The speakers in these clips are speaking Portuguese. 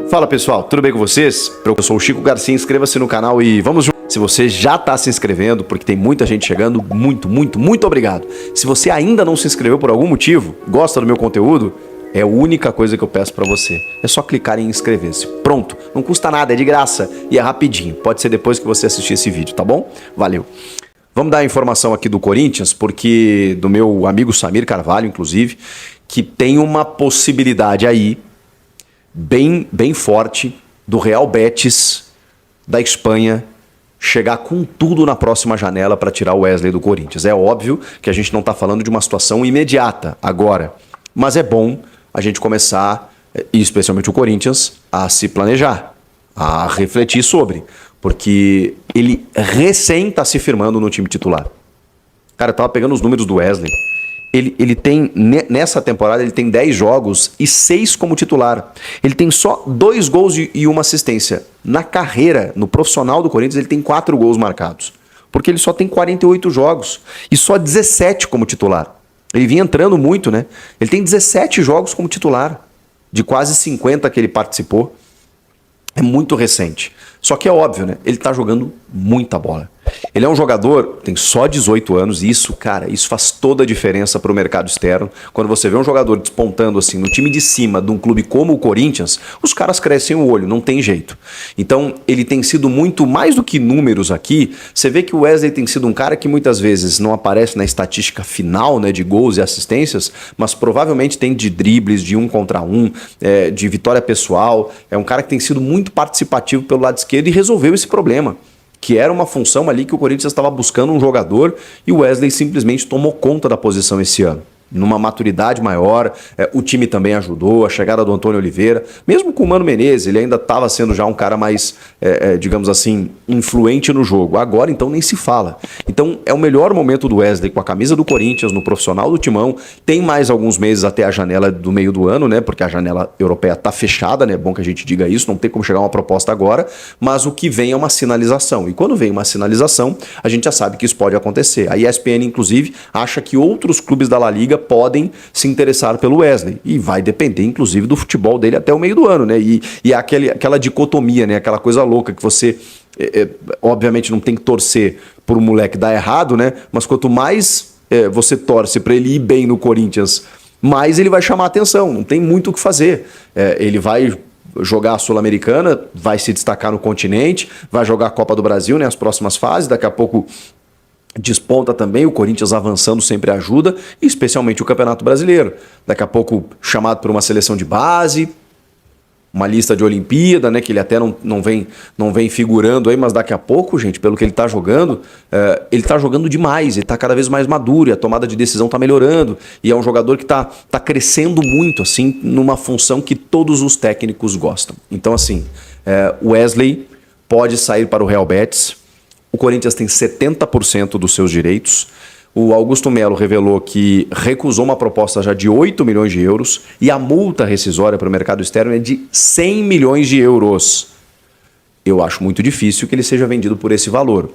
Fala pessoal, tudo bem com vocês? Eu sou o Chico Garcia, inscreva-se no canal e vamos juntos. Se você já está se inscrevendo, porque tem muita gente chegando, muito obrigado. Se você ainda não se inscreveu por algum motivo, gosta do meu conteúdo, é a única coisa que eu peço para você. É só clicar em inscrever-se. Pronto, não custa nada, é de graça e é rapidinho. Pode ser depois que você assistir esse vídeo, tá bom? Valeu. Vamos dar a informação aqui do Corinthians, porque do meu amigo Samir Carvalho, inclusive, que tem uma possibilidade aí bem forte do Real Betis da Espanha chegar com tudo na próxima janela para tirar o Wesley do Corinthians. É óbvio que a gente não está falando de uma situação imediata agora, mas é bom a gente começar, e especialmente o Corinthians, a se planejar, a refletir sobre, porque ele recém está se firmando no time titular. Cara, eu tava pegando os números do Wesley. Ele tem, nessa temporada, ele tem 10 jogos e 6 como titular. Ele tem só 2 gols e 1 assistência. Na carreira, no profissional do Corinthians, ele tem 4 gols marcados. Porque ele só tem 48 jogos e só 17 como titular. Ele vinha entrando muito, né? Ele tem 17 jogos como titular, de quase 50 que ele participou. É muito recente. Só que é óbvio, né? Ele tá jogando muita bola. Ele é um jogador, tem só 18 anos, e isso, cara, isso faz toda a diferença para o mercado externo. Quando você vê um jogador despontando assim no time de cima de um clube como o Corinthians, os caras crescem o olho, não tem jeito. Então, ele tem sido muito mais do que números aqui. Você vê que o Wesley tem sido um cara que muitas vezes não aparece na estatística final, né, de gols e assistências, mas provavelmente tem de dribles, de 1 contra 1, de vitória pessoal. É um cara que tem sido muito participativo pelo lado esquerdo e resolveu esse problema, que era uma função ali que o Corinthians estava buscando um jogador e o Wesley simplesmente tomou conta da posição esse ano. Numa maturidade maior, o time também ajudou, a chegada do Antônio Oliveira, mesmo com o Mano Menezes, ele ainda estava sendo já um cara mais, digamos assim, influente no jogo. Agora, então, nem se fala. Então, é o melhor momento do Wesley com a camisa do Corinthians, no profissional do Timão. Tem mais alguns meses até a janela do meio do ano, né? Porque a janela europeia está fechada, né? É bom que a gente diga isso, não tem como chegar uma proposta agora, mas o que vem é uma sinalização. E quando vem uma sinalização, a gente já sabe que isso pode acontecer. A ESPN, inclusive, acha que outros clubes da La Liga podem se interessar pelo Wesley. E vai depender, inclusive, do futebol dele até o meio do ano, né? E aquela dicotomia, né? Aquela coisa louca que você, obviamente, não tem que torcer por um moleque dar errado, né? Mas quanto mais você torce para ele ir bem no Corinthians, mais ele vai chamar a atenção. Não tem muito o que fazer. Ele vai jogar a Sul-Americana, vai se destacar no continente, vai jogar a Copa do Brasil, né? As próximas fases, daqui a pouco desponta também, o Corinthians avançando sempre ajuda, e especialmente o Campeonato Brasileiro. Daqui a pouco chamado por uma seleção de base, uma lista de Olimpíada, né, que ele até não vem figurando aí, mas daqui a pouco, gente, pelo que ele tá jogando demais, ele tá cada vez mais maduro, e a tomada de decisão tá melhorando, e é um jogador que tá crescendo muito, assim, numa função que todos os técnicos gostam. Então, assim, o Wesley pode sair para o Real Betis. O Corinthians tem 70% dos seus direitos. O Augusto Melo revelou que recusou uma proposta já de 8 milhões de euros e a multa rescisória para o mercado externo é de 100 milhões de euros. Eu acho muito difícil que ele seja vendido por esse valor.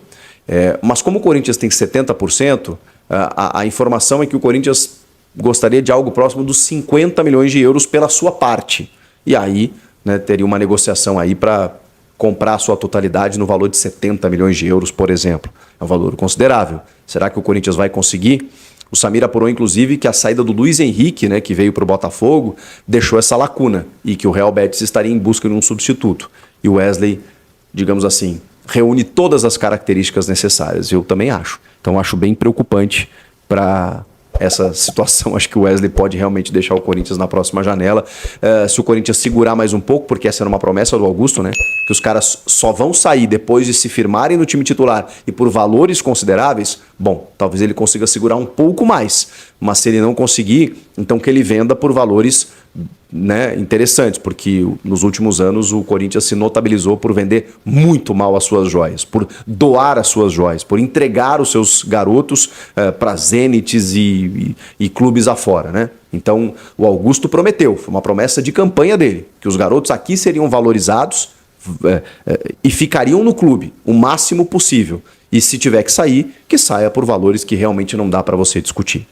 Mas como o Corinthians tem 70%, a informação é que o Corinthians gostaria de algo próximo dos 50 milhões de euros pela sua parte. E aí, né, teria uma negociação aí para comprar a sua totalidade no valor de 70 milhões de euros, por exemplo. É um valor considerável. Será que o Corinthians vai conseguir? O Samir apurou, inclusive, que a saída do Luiz Henrique, né, que veio para o Botafogo, deixou essa lacuna e que o Real Betis estaria em busca de um substituto. E o Wesley, digamos assim, reúne todas as características necessárias. Eu também acho. Então, acho bem preocupante para essa situação. Acho que o Wesley pode realmente deixar o Corinthians na próxima janela. Se o Corinthians segurar mais um pouco, porque essa era uma promessa do Augusto, né? Que os caras só vão sair depois de se firmarem no time titular e por valores consideráveis, bom, talvez ele consiga segurar um pouco mais. Mas se ele não conseguir, então que ele venda por valores, né, interessantes, porque nos últimos anos o Corinthians se notabilizou por vender muito mal as suas joias, por doar as suas joias, por entregar os seus garotos para Zenites e clubes afora, né? Então o Augusto prometeu, foi uma promessa de campanha dele, que os garotos aqui seriam valorizados e ficariam no clube o máximo possível. E se tiver que sair, que saia por valores que realmente não dá para você discutir.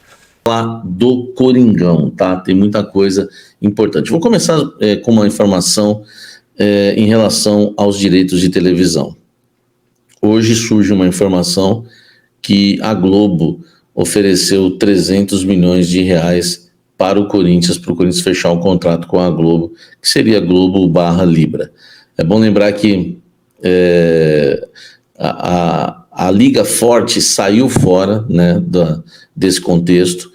Lá do Coringão, tá? Tem muita coisa importante. Vou começar com uma informação em relação aos direitos de televisão. Hoje surge uma informação que a Globo ofereceu 300 milhões de reais para o Corinthians fechar um contrato com a Globo, que seria Globo/Libra. É bom lembrar que a Liga Forte saiu fora, né, desse contexto.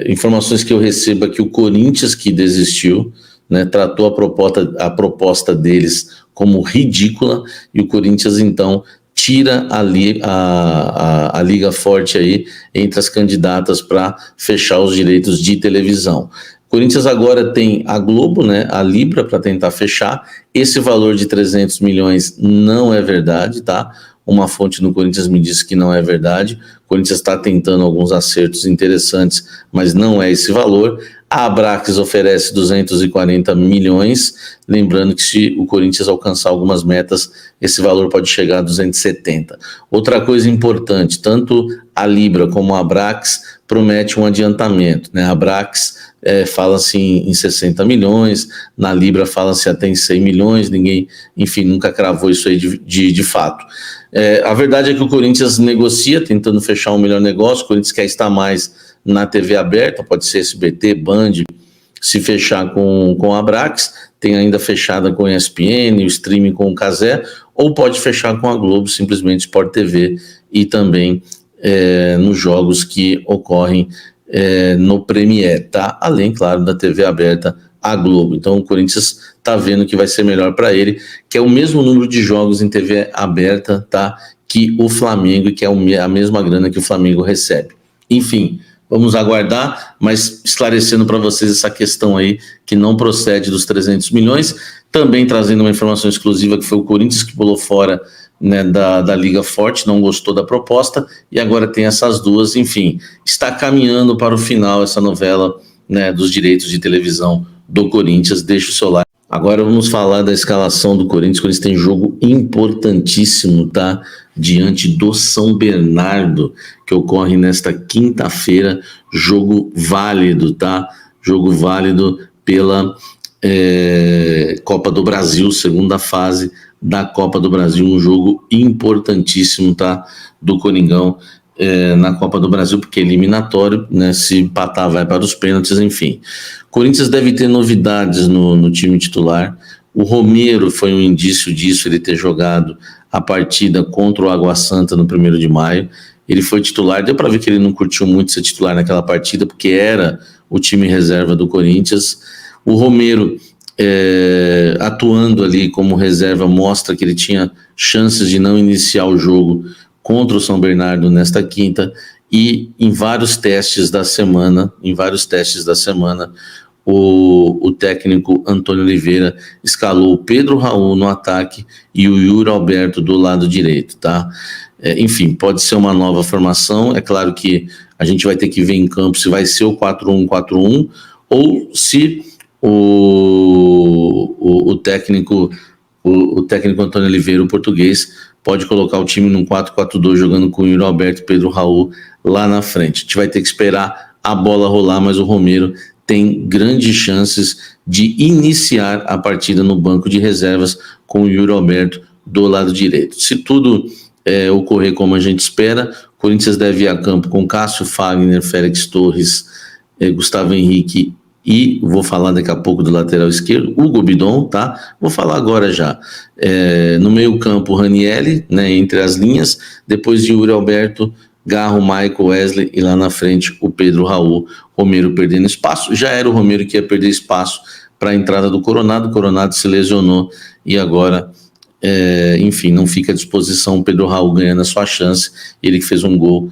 Informações que eu recebo é que o Corinthians que desistiu, né, tratou a proposta deles como ridícula, e o Corinthians então tira a Liga Forte aí entre as candidatas para fechar os direitos de televisão. O Corinthians agora tem a Globo, né, a Libra, para tentar fechar. Esse valor de 300 milhões não é verdade, tá? Uma fonte no Corinthians me disse que não é verdade. O Corinthians está tentando alguns acertos interessantes, mas não é esse valor. A Abrax oferece 240 milhões, lembrando que se o Corinthians alcançar algumas metas, esse valor pode chegar a 270. Outra coisa importante, tanto a Libra como a Abrax promete um adiantamento, né? A Abrax fala-se em 60 milhões, na Libra fala-se até em 100 milhões, ninguém, enfim, nunca cravou isso aí de fato. A verdade é que o Corinthians negocia, tentando fechar um melhor negócio. O Corinthians quer estar mais na TV aberta, pode ser SBT, Band, se fechar com a Abrax, tem ainda fechada com a ESPN, o streaming com o Cazé, ou pode fechar com a Globo, simplesmente Sport TV, e também nos jogos que ocorrem no Premier, tá? Além, claro, da TV aberta, a Globo. Então o Corinthians está vendo que vai ser melhor para ele, que é o mesmo número de jogos em TV aberta, tá, que o Flamengo, e que é a mesma grana que o Flamengo recebe. Enfim, vamos aguardar, mas esclarecendo para vocês essa questão aí que não procede dos 300 milhões, também trazendo uma informação exclusiva que foi o Corinthians que pulou fora, né, da Liga Forte, não gostou da proposta, e agora tem essas duas. Enfim, está caminhando para o final essa novela, né, dos direitos de televisão do Corinthians. Deixa o seu like. Agora vamos falar da escalação do Corinthians. O Corinthians tem jogo importantíssimo, tá? Diante do São Bernardo, que ocorre nesta quinta-feira. Jogo válido, tá? Jogo válido pela Copa do Brasil, segunda fase da Copa do Brasil. Um jogo importantíssimo, tá? Do Coringão na Copa do Brasil, porque é eliminatório, né? Se empatar vai para os pênaltis, enfim. Corinthians deve ter novidades no time titular. O Romero foi um indício disso, ele ter jogado a partida contra o Água Santa no 1º de maio. Ele foi titular, deu para ver que ele não curtiu muito ser titular naquela partida, porque era o time reserva do Corinthians. O Romero, atuando ali como reserva, mostra que ele tinha chances de não iniciar o jogo contra o São Bernardo nesta quinta, e em vários testes da semana, o técnico Antônio Oliveira escalou o Pedro Raul no ataque e o Yuri Alberto do lado direito, tá? Enfim, pode ser uma nova formação. É claro que a gente vai ter que ver em campo se vai ser o 4-1-4-1 ou se o técnico Antônio Oliveira, o português, pode colocar o time num 4-4-2, jogando com o Yuri Alberto e Pedro Raul lá na frente. A gente vai ter que esperar a bola rolar, mas o Romero tem grandes chances de iniciar a partida no banco de reservas com o Yuri Alberto do lado direito. Se tudo ocorrer como a gente espera, o Corinthians deve ir a campo com Cássio, Fagner, Félix Torres, Gustavo Henrique, e vou falar daqui a pouco do lateral esquerdo, Hugo Bidon, tá? Vou falar agora já. No meio campo, Ranielli, né, entre as linhas, depois de Yuri Alberto, Garro, Michael, Wesley, e lá na frente o Pedro Raul. Romero perdendo espaço. Já era o Romero que ia perder espaço para a entrada do Coronado. O Coronado se lesionou e agora, enfim, não fica à disposição. O Pedro Raul ganhando a sua chance. Ele que fez um gol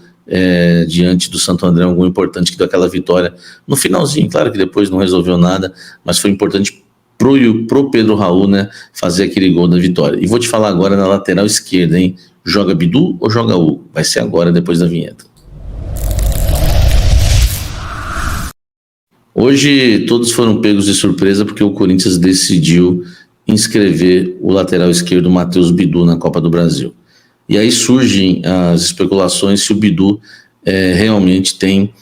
diante do Santo André, um gol importante que deu aquela vitória no finalzinho. Claro que depois não resolveu nada, mas foi importante pro Pedro Raul, né, fazer aquele gol da vitória. E vou te falar agora na lateral esquerda, hein? Joga Bidu ou joga Hugo? Vai ser agora, depois da vinheta. Hoje todos foram pegos de surpresa porque o Corinthians decidiu inscrever o lateral esquerdo Matheus Bidu na Copa do Brasil. E aí surgem as especulações se o Bidu realmente tem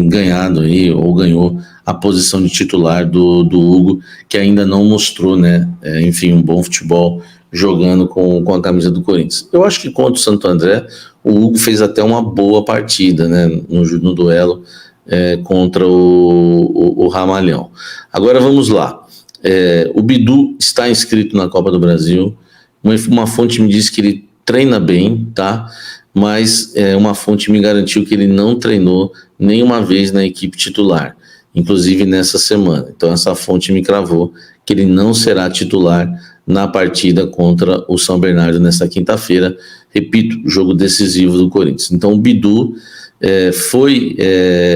ganhado aí, ou ganhou a posição de titular do Hugo, que ainda não mostrou, né, enfim, um bom futebol jogando com a camisa do Corinthians. Eu acho que contra o Santo André, o Hugo fez até uma boa partida, né, no duelo contra o Ramalhão. Agora vamos lá. O Bidu está inscrito na Copa do Brasil. Uma fonte me disse que ele treina bem, tá? Mas uma fonte me garantiu que ele não treinou nenhuma vez na equipe titular, inclusive nessa semana. Então essa fonte me cravou que ele não será titular na partida contra o São Bernardo nesta quinta-feira. Repito, jogo decisivo do Corinthians. Então o Bidu foi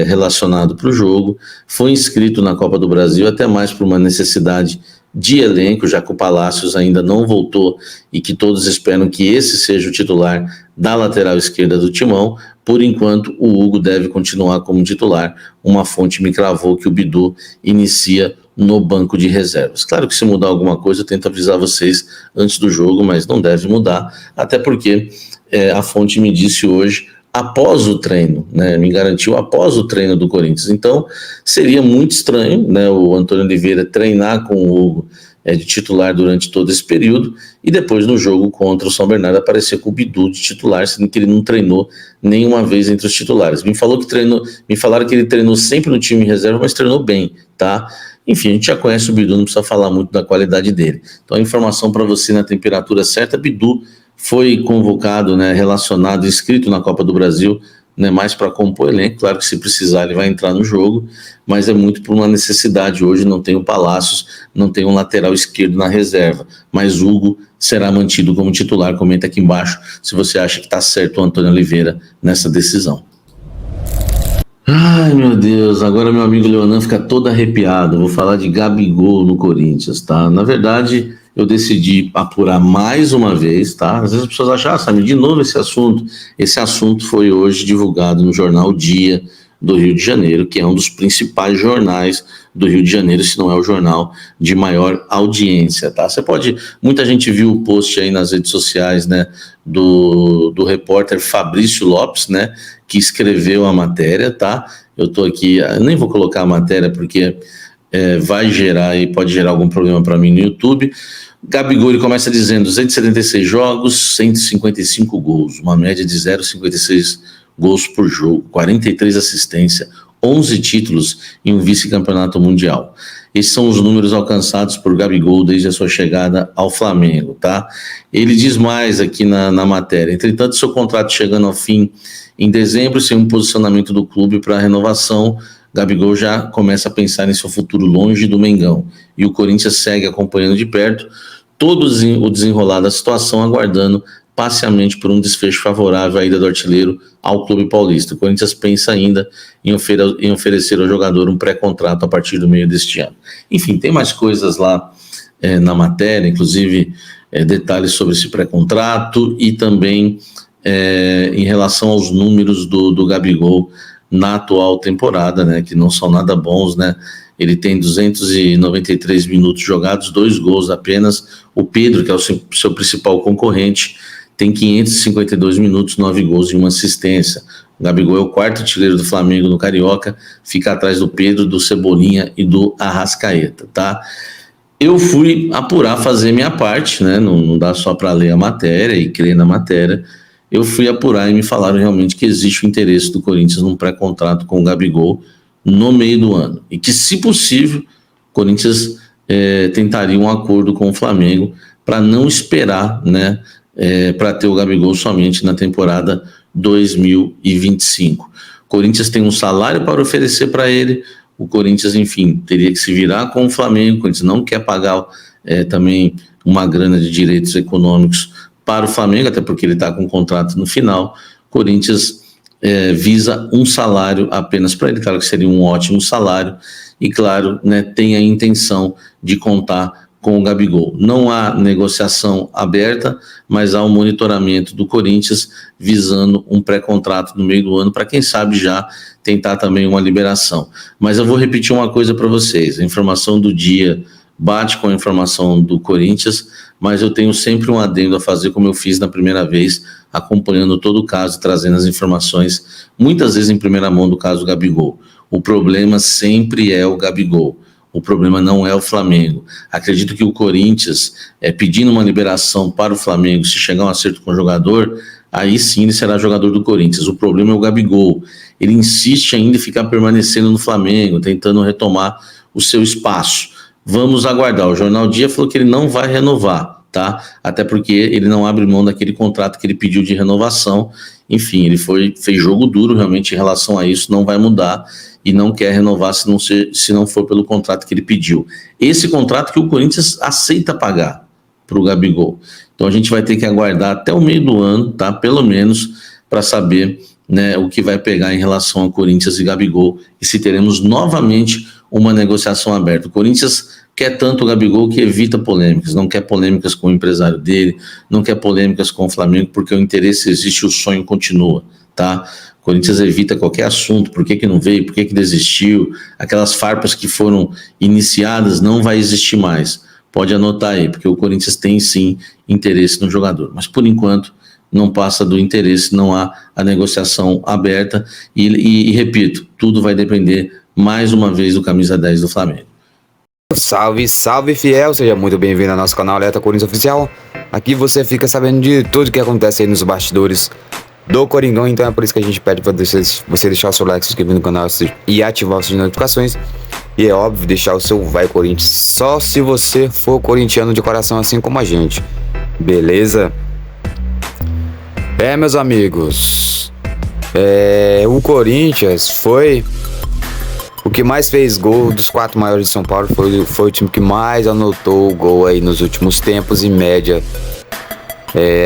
relacionado para o jogo, foi inscrito na Copa do Brasil, até mais por uma necessidade de elenco, já que o Palácios ainda não voltou e que todos esperam que esse seja o titular da lateral esquerda do Timão. Por enquanto, o Hugo deve continuar como titular. Uma fonte me cravou que o Bidu inicia no banco de reservas. Claro que se mudar alguma coisa, eu tento avisar vocês antes do jogo, mas não deve mudar, até porque a fonte me disse hoje, após o treino, né, me garantiu após o treino do Corinthians. Então, seria muito estranho, né, o Antônio Oliveira treinar com o Hugo de titular durante todo esse período e depois no jogo contra o São Bernardo aparecer com o Bidu de titular, sendo que ele não treinou nenhuma vez entre os titulares. Me falaram que ele treinou sempre no time em reserva, mas treinou bem, tá? Enfim, a gente já conhece o Bidu, não precisa falar muito da qualidade dele. Então, a informação para você na temperatura certa: Bidu foi convocado, né, relacionado, inscrito na Copa do Brasil, né, mais para compor elenco. Claro que se precisar ele vai entrar no jogo, mas é muito por uma necessidade. Hoje não tem o Palácios, não tem um lateral esquerdo na reserva, mas Hugo será mantido como titular. Comenta aqui embaixo se você acha que está certo o Antônio Oliveira nessa decisão. Ai, meu Deus, agora meu amigo Leonan fica todo arrepiado. Vou falar de Gabigol no Corinthians, tá? Na verdade, eu decidi apurar mais uma vez, tá? Às vezes as pessoas acham, sabe, de novo esse assunto. Esse assunto foi hoje divulgado no jornal Dia do Rio de Janeiro, que é um dos principais jornais do Rio de Janeiro, se não é o jornal de maior audiência, tá? Muita gente viu o post aí nas redes sociais, né, do repórter Fabrício Lopes, né, que escreveu a matéria, tá? Eu tô aqui, eu nem vou colocar a matéria porque vai gerar e pode gerar algum problema para mim no YouTube. Gabigol, ele começa dizendo 276 jogos, 155 gols, uma média de 0,56 gols por jogo, 43 assistências, 11 títulos e um vice-campeonato mundial. Esses são os números alcançados por Gabigol desde a sua chegada ao Flamengo, tá? Ele diz mais aqui na matéria: entretanto, seu contrato chegando ao fim em dezembro, sem um posicionamento do clube para renovação, Gabigol já começa a pensar em seu futuro longe do Mengão. E o Corinthians segue acompanhando de perto todo o desenrolar da situação, aguardando parcialmente por um desfecho favorável à ida do artilheiro ao clube paulista. O Corinthians pensa ainda em oferecer ao jogador um pré-contrato a partir do meio deste ano. Enfim, tem mais coisas lá na matéria, inclusive detalhes sobre esse pré-contrato e também em relação aos números do Gabigol na atual temporada, né, que não são nada bons, né? Ele tem 293 minutos jogados, 2 gols apenas. O Pedro, que é o seu principal concorrente, tem 552 minutos, 9 gols e 1 assistência. O Gabigol é o quarto artilheiro do Flamengo no Carioca, fica atrás do Pedro, do Cebolinha e do Arrascaeta, tá? Eu fui apurar, fazer minha parte, né? Não dá só para ler a matéria e crer na matéria. Eu fui apurar e me falaram realmente que existe o interesse do Corinthians num pré-contrato com o Gabigol no meio do ano. E que, se possível, o Corinthians tentaria um acordo com o Flamengo para não esperar, né, para ter o Gabigol somente na temporada 2025. O Corinthians tem um salário para oferecer para ele. O Corinthians, enfim, teria que se virar com o Flamengo. O Corinthians não quer pagar também uma grana de direitos econômicos para o Flamengo, até porque ele está com um contrato no final. O Corinthians visa um salário apenas para ele, claro que seria um ótimo salário, e claro, né, tem a intenção de contar com o Gabigol. Não há negociação aberta, mas há um monitoramento do Corinthians visando um pré-contrato no meio do ano, para quem sabe já tentar também uma liberação. Mas eu vou repetir uma coisa para vocês: a informação do Dia bate com a informação do Corinthians, mas eu tenho sempre um adendo a fazer, como eu fiz na primeira vez, acompanhando todo o caso, trazendo as informações, muitas vezes em primeira mão, do caso Gabigol. o problema sempre é o Gabigol. O problema não é o Flamengo. Acredito que o Corinthians, pedindo uma liberação para o Flamengo, se chegar a um acerto com o jogador, aí sim ele será jogador do Corinthians. O problema é o Gabigol. Ele insiste ainda em ficar permanecendo no Flamengo, tentando retomar o seu espaço. Vamos aguardar. O Jornal Dia falou que ele não vai renovar, tá? Até porque ele não abre mão daquele contrato que ele pediu de renovação. Enfim, ele fez jogo duro realmente em relação a isso, não vai mudar e não quer renovar se não for pelo contrato que ele pediu. Esse contrato que o Corinthians aceita pagar para o Gabigol. Então a gente vai ter que aguardar até o meio do ano, tá? Pelo menos, para saber, né, o que vai pegar em relação a Corinthians e Gabigol e se teremos novamente uma negociação aberta. O Corinthians quer tanto o Gabigol que evita polêmicas, não quer polêmicas com o empresário dele, não quer polêmicas com o Flamengo, porque o interesse existe, o sonho continua, tá? O Corinthians evita qualquer assunto, por que não veio, por que desistiu, aquelas farpas que foram iniciadas não vai existir mais. Pode anotar aí, porque o Corinthians tem sim interesse no jogador, mas por enquanto não passa do interesse, não há a negociação aberta e repito, tudo vai depender mais uma vez do camisa 10 do Flamengo. Salve, salve fiel, seja muito bem-vindo ao nosso canal Alerta Corinthians Oficial. Aqui você fica sabendo de tudo que acontece aí nos bastidores do Coringão, então é por isso que a gente pede para você deixar o seu like, se inscrever no canal e ativar as notificações. E é óbvio, deixar o seu vai Corinthians só se você for corintiano de coração, assim como a gente, beleza? Meus amigos, o Corinthians foi o que mais fez gol dos 4 maiores de São Paulo, foi o time que mais anotou gol aí nos últimos tempos, em média,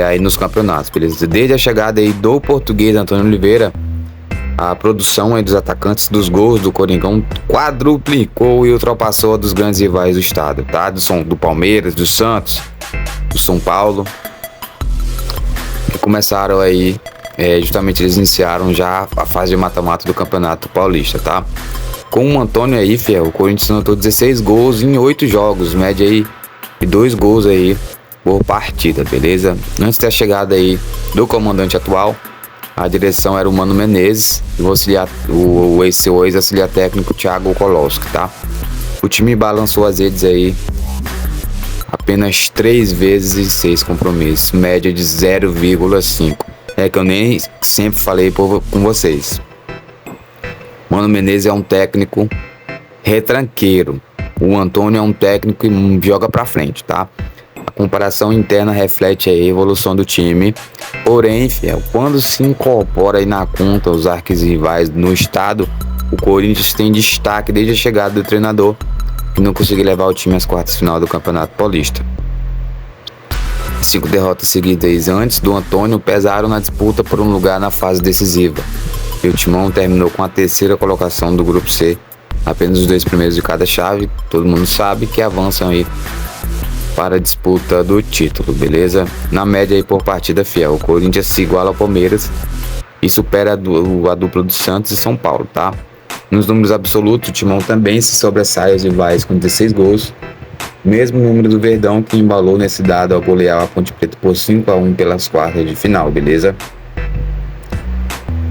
aí nos campeonatos, beleza? Desde a chegada aí do português Antônio Oliveira, a produção aí dos atacantes dos gols do Coringão quadruplicou e ultrapassou a dos grandes rivais do estado, tá? Do Palmeiras, do Santos, do São Paulo, que começaram aí, justamente eles iniciaram já a fase de mata-mata do Campeonato Paulista, tá? Com o Antônio aí, fiel, o Corinthians anotou 16 gols em 8 jogos, média aí de 2 gols aí por partida, beleza? Antes da chegada aí do comandante atual, a direção era o Mano Menezes e o ex-auxiliar técnico Thiago Koloski, tá? O time balançou as redes aí apenas 3 vezes em 6 compromissos, média de 0,5. É que eu nem sempre falei com vocês. Mano Menezes é um técnico retranqueiro. O Antônio é um técnico que joga pra frente, tá? A comparação interna reflete a evolução do time. Porém, fiel, quando se incorpora aí na conta os arquirrivais no estado, o Corinthians tem destaque desde a chegada do treinador, que não conseguiu levar o time às quartas de final do Campeonato Paulista. 5 derrotas seguidas antes do Antônio pesaram na disputa por um lugar na fase decisiva. E o Timão terminou com a 3ª colocação do Grupo C, apenas os 2 primeiros de cada chave. Todo mundo sabe que avançam aí para a disputa do título, beleza? Na média aí por partida, fiel, o Corinthians se iguala ao Palmeiras e supera a dupla do Santos e São Paulo, tá? Nos números absolutos, o Timão também se sobressai aos rivais com 16 gols, mesmo número do Verdão, que embalou nesse dado ao golear a Ponte Preta por 5-1 pelas quartas de final, beleza?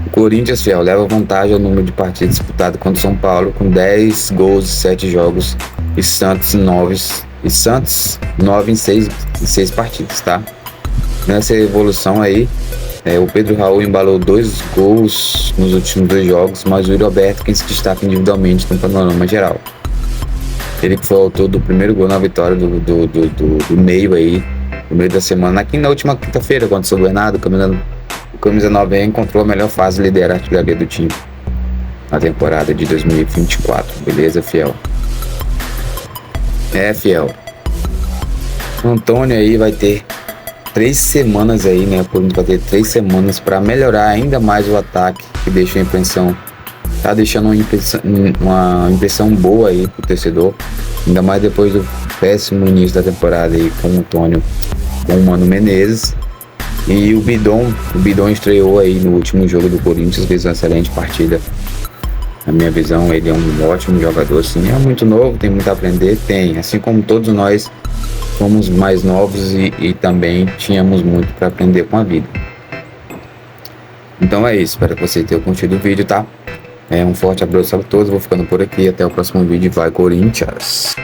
O Corinthians, fiel, leva vantagem ao número de partidas disputadas contra o São Paulo, com 10 gols em 7 jogos, e Santos 9 em 6 partidas, tá? Nessa evolução aí, o Pedro Raul embalou 2 gols nos últimos 2 jogos, mas o Yuri Alberto quem se destaca individualmente no panorama geral. Ele que foi o autor do primeiro gol na vitória do meio aí, no meio da semana, aqui na última quinta-feira, contra o São Bernardo. O camisa 9 encontrou a melhor fase, lidera a artilharia do time na temporada de 2024, beleza, fiel? Fiel, o Antônio aí vai ter 3 semanas aí, né? O Corinthians vai ter 3 semanas para melhorar ainda mais o ataque, que deixa a impressão, tá deixando uma impressão boa aí pro torcedor, ainda mais depois do péssimo início da temporada aí com o Antônio, com o Mano Menezes. E o Bidon estreou aí no último jogo do Corinthians, fez uma excelente partida. Na minha visão, ele é um ótimo jogador, sim. É muito novo, tem muito a aprender, assim como todos nós fomos mais novos e também tínhamos muito para aprender com a vida. Então é isso, espero que você tenha curtido o vídeo, tá? Um forte abraço a todos, vou ficando por aqui, até o próximo vídeo, vai Corinthians!